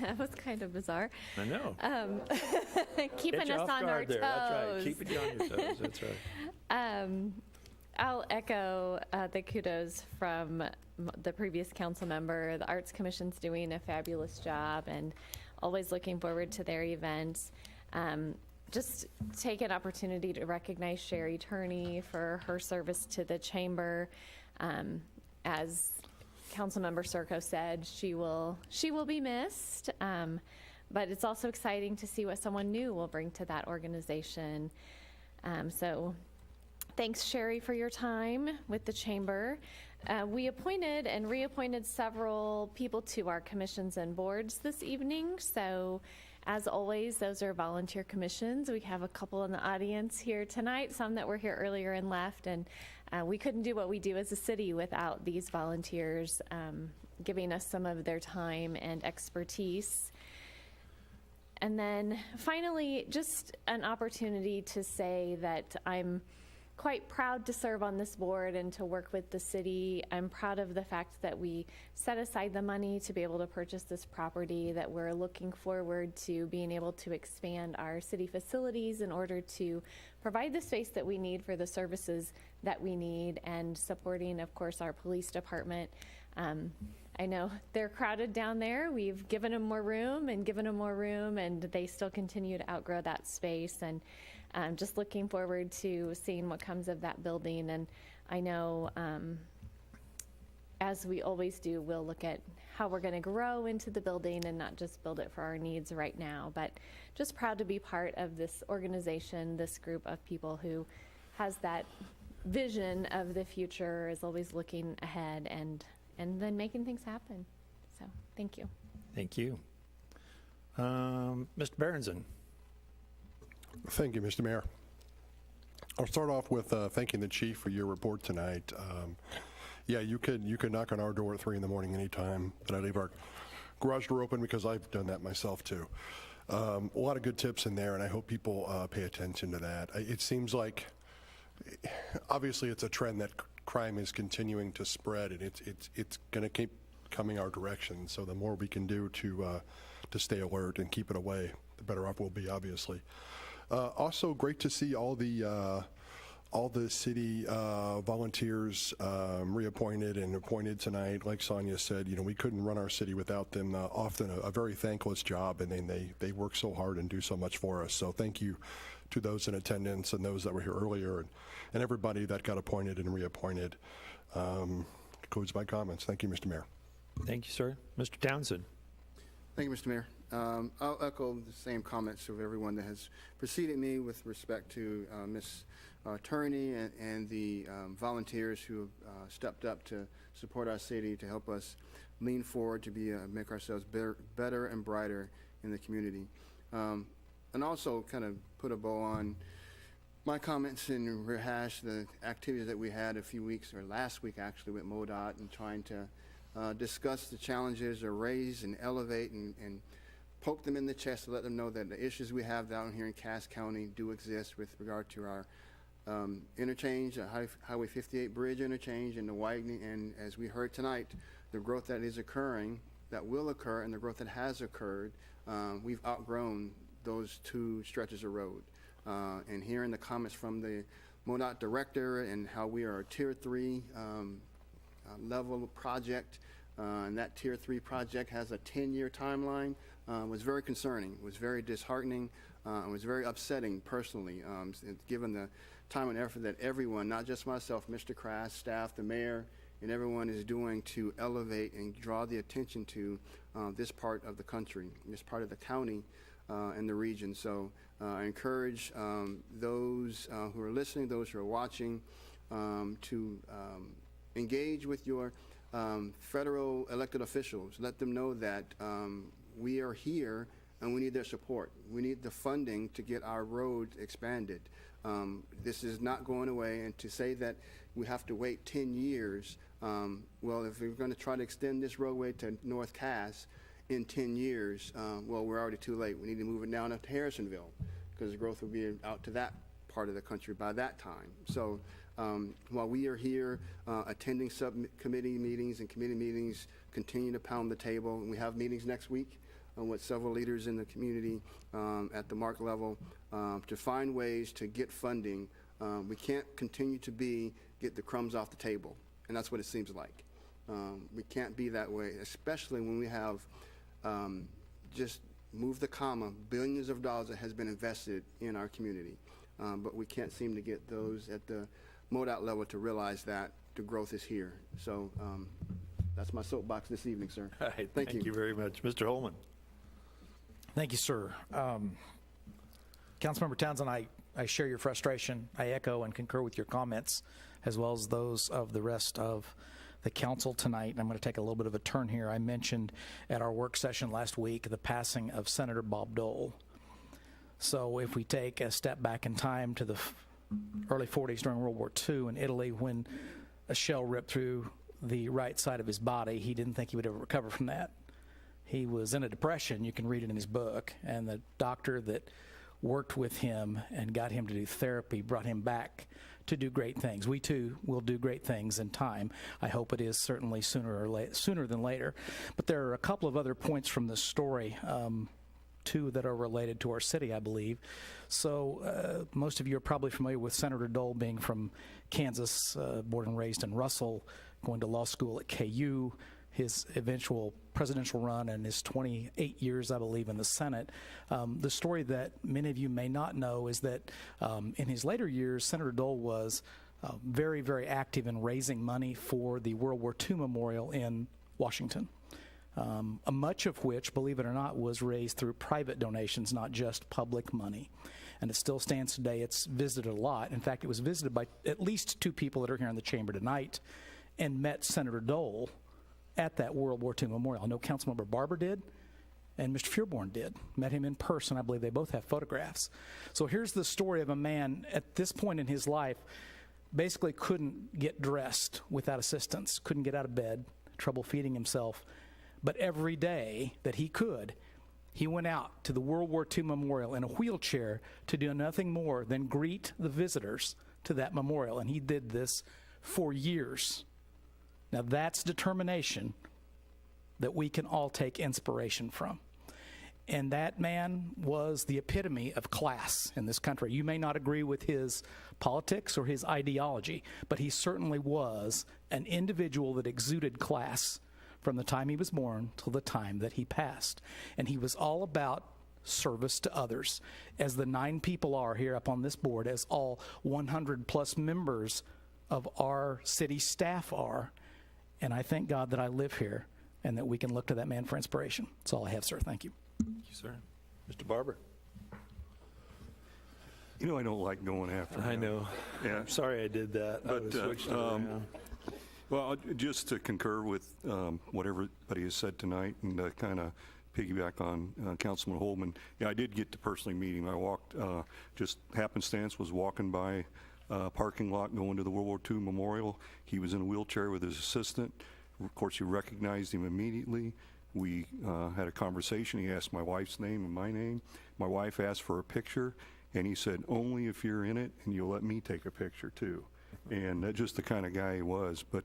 That was kind of bizarre. I know. Keeping us on our toes. That's right. Keeping you on your toes. That's right. I'll echo the kudos from the previous council member. The Arts Commission's doing a fabulous job and always looking forward to their events. Just take an opportunity to recognize Sherry Turney for her service to the chamber. As Councilmember Circo said, she will be missed, but it's also exciting to see what someone new will bring to that organization. So thanks, Sherry, for your time with the chamber. We appointed and reappointed several people to our commissions and boards this evening. So as always, those are volunteer commissions. We have a couple in the audience here tonight, some that were here earlier and left, and we couldn't do what we do as a city without these volunteers giving us some of their time and expertise. And then finally, just an opportunity to say that I'm quite proud to serve on this board and to work with the city. I'm proud of the fact that we set aside the money to be able to purchase this property, that we're looking forward to being able to expand our city facilities in order to provide the space that we need for the services that we need, and supporting, of course, our police department. I know they're crowded down there. We've given them more room, and they still continue to outgrow that space. And just looking forward to seeing what comes of that building. And I know, as we always do, we'll look at how we're going to grow into the building and not just build it for our needs right now. But just proud to be part of this organization, this group of people who has that vision of the future, is always looking ahead and then making things happen. So thank you. Thank you. Mr. Berenson. Thank you, Mr. Mayor. I'll start off with thanking the chief for your report tonight. Yeah, you could knock on our door at 3 in the morning anytime, but I leave our garage door open because I've done that myself too. A lot of good tips in there, and I hope people pay attention to that. It seems like, obviously, it's a trend that crime is continuing to spread, and it's going to keep coming our direction. So the more we can do to stay alert and keep it away, the better off we'll be, obviously. Also, great to see all the city volunteers reappointed and appointed tonight. Like Sonia said, we couldn't run our city without them. Often a very thankless job, and then they work so hard and do so much for us. So thank you to those in attendance and those that were here earlier, and everybody that got appointed and reappointed. Concludes my comments. Thank you, Mr. Mayor. Thank you, sir. Mr. Townsend. Thank you, Mr. Mayor. I'll echo the same comments of everyone that has preceded me with respect to Ms. Turney and the volunteers who have stepped up to support our city, to help us lean forward, to make ourselves better and brighter in the community. And also kind of put a bow on my comments and rehash the activities that we had a few weeks, or last week actually, with MoDOT, and trying to discuss the challenges, or raise and elevate and poke them in the chest to let them know that the issues we have down here in Cass County do exist with regard to our interchange, Highway 58 bridge interchange, and the widening, and as we heard tonight, the growth that is occurring, that will occur, and the growth that has occurred. We've outgrown those two stretches of road. And hearing the comments from the MoDOT director and how we are a Tier 3 level project, and that Tier 3 project has a 10-year timeline, was very concerning, was very disheartening, and was very upsetting personally, given the time and effort that everyone, not just myself, Mr. Crass, staff, the mayor, and everyone is doing to elevate and draw the attention to this part of the country, this part of the county, and the region. So I encourage those who are listening, those who are watching, to engage with your federal elected officials. Let them know that we are here and we need their support. We need the funding to get our roads expanded. This is not going away, and to say that we have to wait 10 years, well, if we're going to try to extend this roadway to North Cass in 10 years, well, we're already too late. We need to move it down to Harrisonville, because the growth will be out to that part of the country by that time. So while we are here attending subcommittee meetings and committee meetings, continue to pound the table, and we have meetings next week with several leaders in the community at the MARC level to find ways to get funding. We can't continue to get the crumbs off the table, and that's what it seems like. We can't be that way, especially when we have just move the comma, billions of dollars that has been invested in our community. But we can't seem to get those at the MoDOT level to realize that the growth is here. So that's my soapbox this evening, sir. All right, Thank you. you very much. Mr. Holman. Thank you, sir. Councilmember Townsend, I share your frustration. I echo and concur with your comments, as well as those of the rest of the council tonight. And I'm going to take a little bit of a turn here. I mentioned at our work session last week the passing of Senator Bob Dole. So if we take a step back in time to the early 40s during World War II in Italy, when a shell ripped through the right side of his body, he didn't think he would ever recover from that. He was in a depression. You can read it in his book. And the doctor that worked with him and got him to do therapy brought him back to do great things. We too will do great things in time. I hope it is certainly sooner than later. But there are a couple of other points from this story, two that are related to our city, I believe. So most of you are probably familiar with Senator Dole being from Kansas, born and raised in Russell, going to law school at KU, his eventual presidential run, and his 28 years, I believe, in the Senate. The story that many of you may not know is that in his later years, Senator Dole was very, very active in raising money for the World War II Memorial in Washington. Much of which, believe it or not, was raised through private donations, not just public money. And it still stands today. It's visited a lot. In fact, it was visited by at least two people that are here in the chamber tonight and met Senator Dole at that World War II Memorial. I know Councilmember Barber did, and Mr. Fearborn did. Met him in person. I believe they both have photographs. So here's the story of a man at this point in his life basically couldn't get dressed without assistance, couldn't get out of bed, trouble feeding himself. But every day that he could, he went out to the World War II Memorial in a wheelchair to do nothing more than greet the visitors to that memorial. And he did this for years. Now that's determination that we can all take inspiration from. And that man was the epitome of class in this country. You may not agree with his politics or his ideology, but he certainly was an individual that exuded class from the time he was born till the time that he passed. And he was all about service to others, as the 9 people are here up on this board, as all 100 plus members of our city staff are. And I thank God that I live here and that we can look to that man for inspiration. That's all I have, sir. Thank you. Thank you, sir. Mr. Barber. You know, I don't like going after him. I know. Yeah. I'm sorry I did that. I But, was switched it around. Well, just to concur with what everybody has said tonight and kind of piggyback on Councilman Holman, yeah, I did get to personally meet him. I walked, just happenstance, was walking by parking lot going to the World War II Memorial. He was in a wheelchair with his assistant. Of course, he recognized him immediately. We had a conversation. He asked my wife's name and my name. My wife asked for a picture, and he said, only if you're in it and you'll let me take a picture too. And that's just the kind of guy he was. But,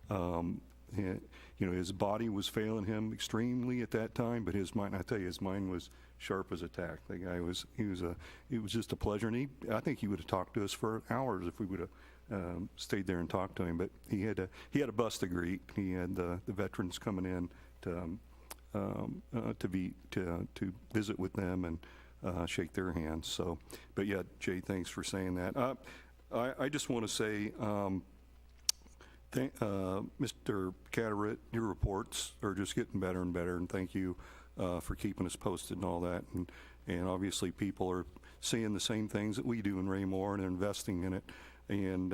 you know, his body was failing him extremely at that time, but his mind, I tell you, his mind was sharp as a tack. The guy was, it was just a pleasure. And I think he would have talked to us for hours if we would have stayed there and talked to him. But he had a bus to greet. He had the veterans coming in to visit with them and shake their hands. So, but yeah, Jay, thanks for saying that. I just want to say, Mr. Catterett, your reports are just getting better and better, and thank you for keeping us posted and all that. And obviously, people are seeing the same things that we do in Raymore and investing in it. And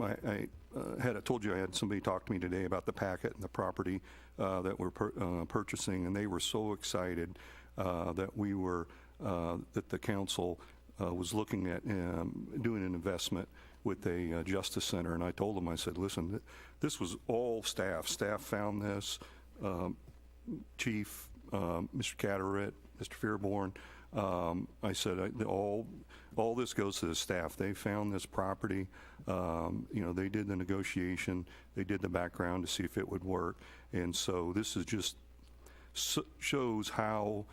I told you I had somebody talk to me today about the packet and the property that we're purchasing, and they were so excited that we were that the council was looking at doing an investment with a justice center. And I told them, I said, listen, this was all staff. Staff found this. Chief, Mr. Catterett, Mr. Fearborn. I said, all this goes to the staff. They found this property. You know, they did the negotiation. They did the background to see if it would work. And so this is just shows how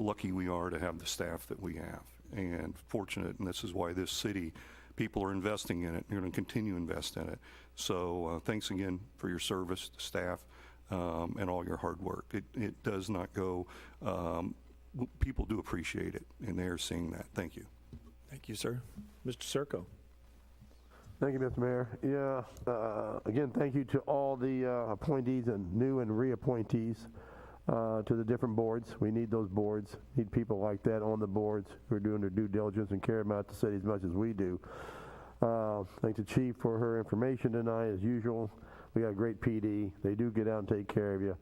lucky we are to have the staff that we have, and fortunate. And this is why this city, people are investing in it. They're going to continue to invest in it. So thanks again for your service, staff, and all your hard work. It does not go. People do appreciate it, and they are seeing that. Thank you. Thank you, sir. Mr. Circo. Thank you, Mr. Mayor. Yeah, again, thank you to all the appointees and new and reappointees to the different boards. We need those boards. Need people like that on the boards who are doing their due diligence and care about the city as much as we do. Thank the chief for her information tonight, as usual. We got a great PD. They do get out and take care of you.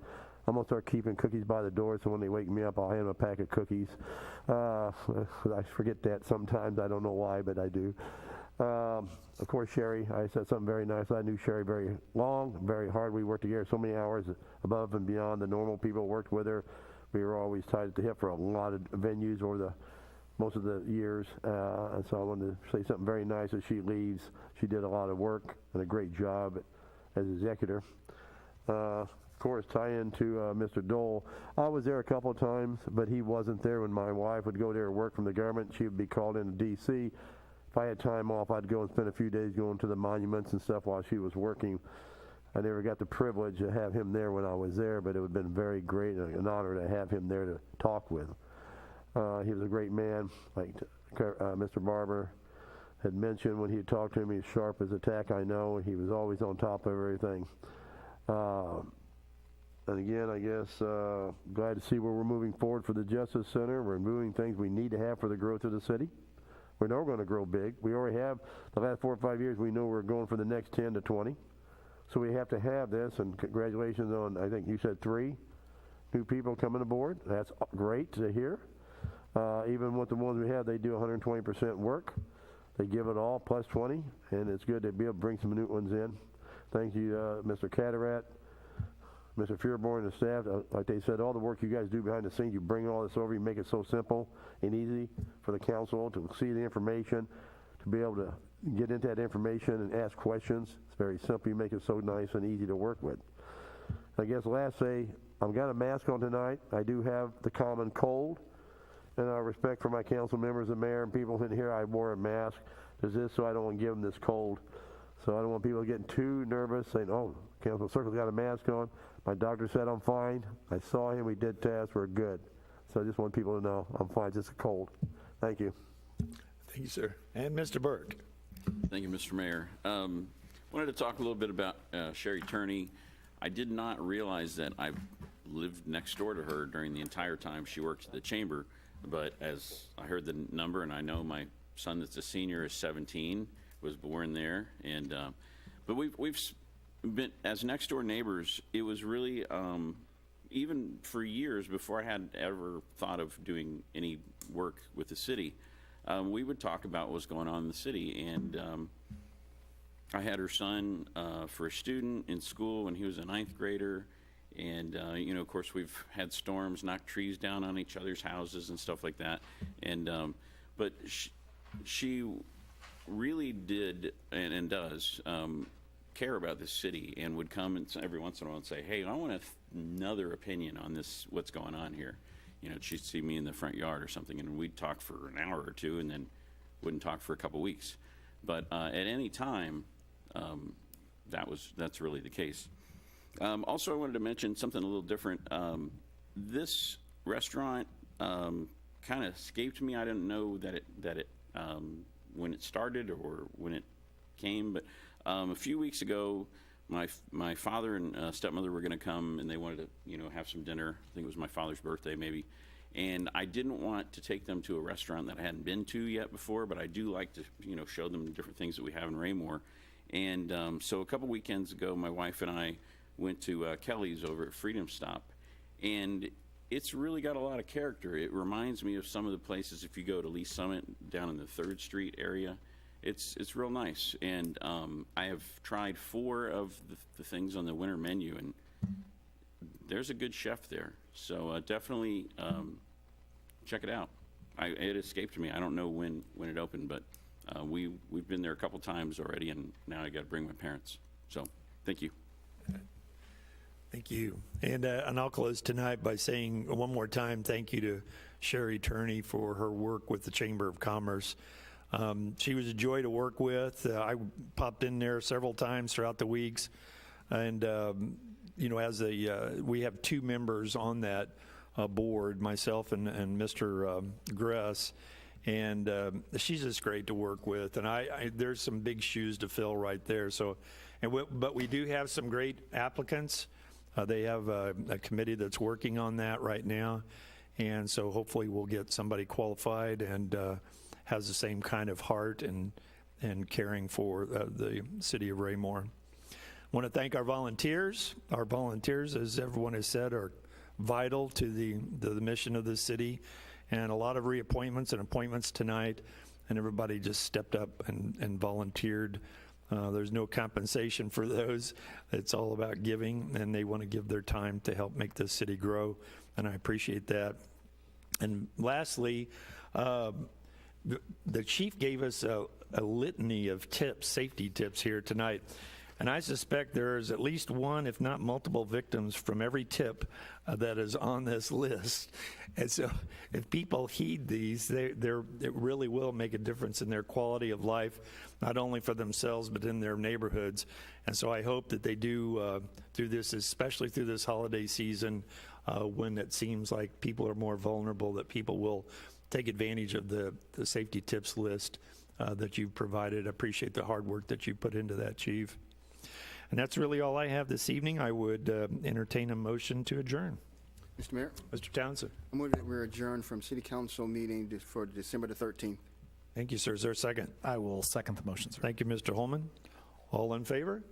I'm going to start keeping cookies by the door, so when they wake me up, I'll hand them a pack of cookies. I forget that sometimes. I don't know why, but I do. Of course, Sherry, I said something very nice. I knew Sherry very long, very hard. We worked together so many hours above and beyond the normal people worked with her. We were always tied at the hip for a lot of venues over most of the years. And so I wanted to say something very nice as she leaves. She did a lot of work and a great job as executor. Of course, tie into Mr. Dole. I was there a couple of times, but he wasn't there when my wife would go there to work from the government. She would be called into D.C. If I had time off, I'd go and spend a few days going to the monuments and stuff while she was working. I never got the privilege to have him there when I was there, but it would have been very great and an honor to have him there to talk with. He was a great man, like Mr. Barber had mentioned when he had talked to him. He's sharp as a tack, I know. He was always on top of everything. And again, I guess, glad to see where we're moving forward for the Justice Center. We're moving things we need to have for the growth of the city. We know we're going to grow big. We already have, the last 4 or 5 years, we know we're going for the next 10 to 20. So we have to have this, and congratulations on, I think you said 3 new people coming aboard. That's great to hear. Even with the ones we have, they do 120% work. They give it all, plus 20, and it's good to be able to bring some new ones in. Thank you, Mr. Catterat, Mr. Fearborn, and the staff. Like they said, all the work you guys do behind the scenes, you bring all this over, you make it so simple and easy for the council to see the information, to be able to get into that information and ask questions. It's very simple. You make it so nice and easy to work with. I guess last say, I've got a mask on tonight. I do have the common cold. And out of respect for my council members, the mayor, and people in here, I wore a mask. This is so I don't want to give them this cold. So I don't want people getting too nervous, saying, oh, Councilman Circle's got a mask on. My doctor said I'm fine. I saw him. We did tests. We're good. So I just want people to know I'm fine. Just a cold. Thank you. Thank you, sir. And Mr. Burke. Thank you, Mr. Mayor. Wanted to talk a little bit about Sherry Turney. I did not realize that I lived next door to her during the entire time she worked at the chamber. But as I heard the number, and I know my son that's a senior is 17, was born there, and but we've been, as next door neighbors, it was really, even for years before I had ever thought of doing any work with the city, we would talk about what's going on in the city, and I had her son for a student in school when he was a 9th grader. And, you know, of course, we've had storms knock trees down on each other's houses and stuff like that. And, but she really did and does care about this city, and would come and every once in a while and say, hey, I want another opinion on this, what's going on here. You know, she'd see me in the front yard or something, and we'd talk for an hour or two, and then wouldn't talk for a couple weeks. But at any time, that's really the case. Also, I wanted to mention something a little different. This restaurant kind of escaped me. I didn't know that it when it started or when it came, but a few weeks ago, my father and stepmother were going to come, and they wanted to, you know, have some dinner. I think it was my father's birthday, maybe. And I didn't want to take them to a restaurant that I hadn't been to yet before, but I do like to, you know, show them the different things that we have in Raymore. And so a couple weekends ago, my wife and I went to Kelly's over at Freedom Stop, and it's really got a lot of character. It reminds me of some of the places, if you go to Lee Summit down in the 3rd Street area, it's real nice. And I have tried 4 of the things on the winter menu, and there's a good chef there. So definitely check it out. It escaped me. I don't know when it opened, but we've been there a couple times already, and now I got to bring my parents. So thank you. Thank you. And I'll close tonight by saying one more time thank you to Sherry Turney for her work with the Chamber of Commerce. She was a joy to work with. I popped in there several times throughout the weeks. And, you know, as we have 2 members on that board, myself and Mr. Gress. And she's just great to work with. And there's some big shoes to fill right there. So, but we do have some great applicants. They have a committee that's working on that right now, and so hopefully we'll get somebody qualified and has the same kind of heart and caring for the city of Raymore. I want to thank our volunteers. Our volunteers, as everyone has said, are vital to the mission of the city, and a lot of reappointments and appointments tonight, and everybody just stepped up and volunteered. There's no compensation for those. It's all about giving, and they want to give their time to help make this city grow, and I appreciate that. And lastly, the chief gave us a litany of tips, safety tips here tonight. And I suspect there's at least one, if not multiple victims from every tip that is on this list. And so if people heed these, it really will make a difference in their quality of life, not only for themselves, but in their neighborhoods. And so I hope that they do through this, especially through this holiday season, when it seems like people are more vulnerable, that people will take advantage of the safety tips list that you've provided. I appreciate the hard work that you put into that, Chief. And that's really all I have this evening. I would entertain a motion to adjourn. Mr. Mayor? Mr. Townsend. I move that we're adjourned from City Council meeting for December the 13th. Thank you, sir. Is there a second? I will second the motion, sir. Thank you, Mr. Holman. All in favor?